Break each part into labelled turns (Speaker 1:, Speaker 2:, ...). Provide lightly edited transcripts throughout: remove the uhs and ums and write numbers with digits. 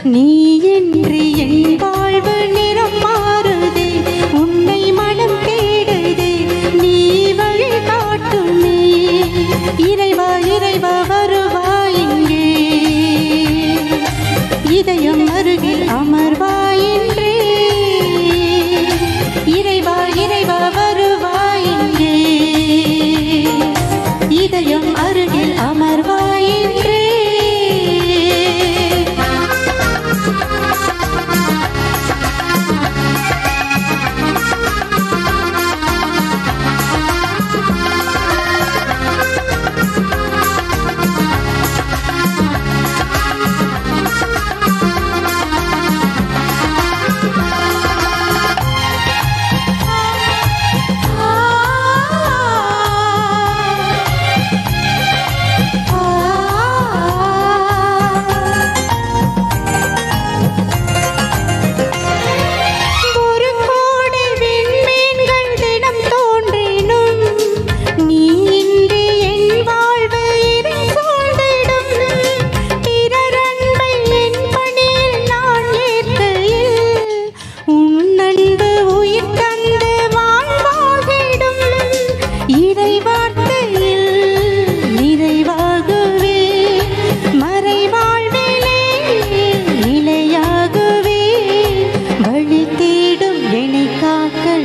Speaker 1: நீ என்று என் வாழ்வு நிறம் மாறுதே உன்னை மனம் தேடுதே நீ வழி காட்டுமே இறைவா இறைவா வருவாய் இங்கே இதயம் அருகில் அமர்வாய் என்றே இறைவா இறைவா வருவாய் இங்கே இதயம் அருகில் அமர்வாய் என்றே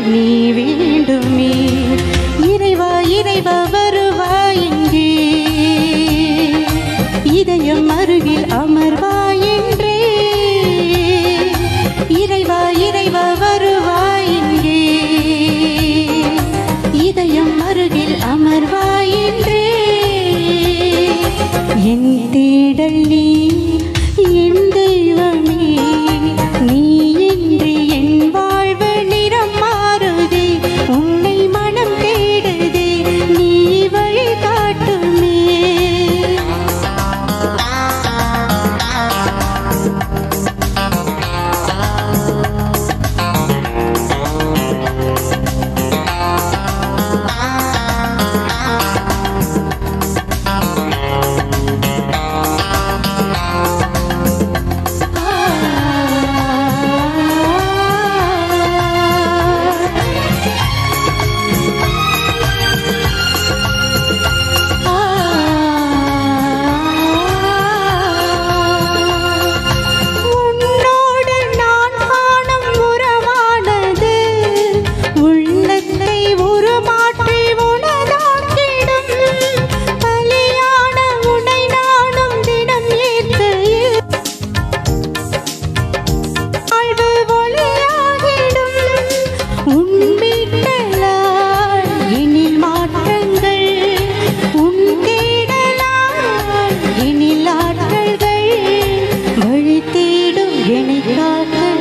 Speaker 1: நீ வேண்டுமே இறைவா இறைவா வருவாய் இங்கே இதயம் அருகில் அமர்வாய் என்றே இறைவா இறைவா வருவாய் இங்கே இதயம் அருகில் அமர்வாய் என்றே என் தேடல் நீ என் தெய்வமே நீ என்று என் வாழ்வு நிறம் மாறுதே உன்னை மனம் தேடுதே நீ வழி காட்டுமே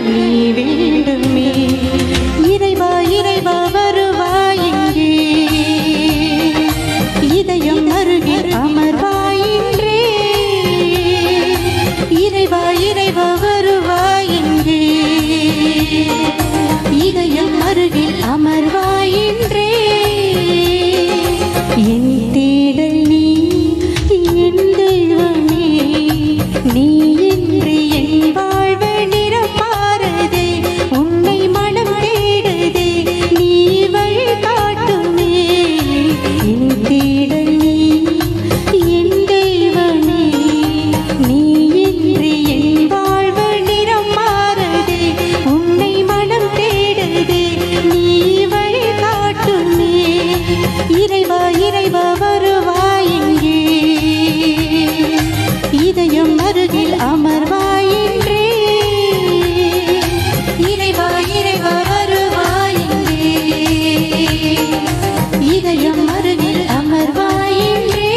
Speaker 1: நீ வேண்டுமே இறைவா இறைவா வருவாய் இங்கே இதயம் அருகில் அமர்வாய் என்றே இறைவா இறைவா வருவாய் இங்கே இதயம் அருகில் அமர்வாய் என்றே என் தேடல் நீ என் தெய்வமே நீ என்று என் வாழ்வு நிறம் மாறுதே உன்னை மனம் தேடுதே நீ வழி காட்டுமே என் தேடல் நீ என் தெய்வமே நீ என்று என் வாழ்வு நிறம் மாறுதே உன்னை மனம் தேடுதே நீ வழி காட்டுமே இறைவா இறைவா வருவாய் இங்கே இதயம் அருகில் அமர்வாய் என்றே இறைவா இறைவா வருவாய் இங்கே இதயம் அருகில் அமர்வாய் என்றே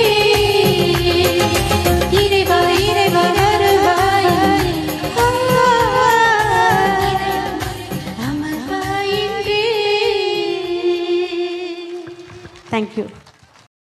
Speaker 1: இறைவா இறைவா வருவாய் அமர்வாய் என்றே. Thank you.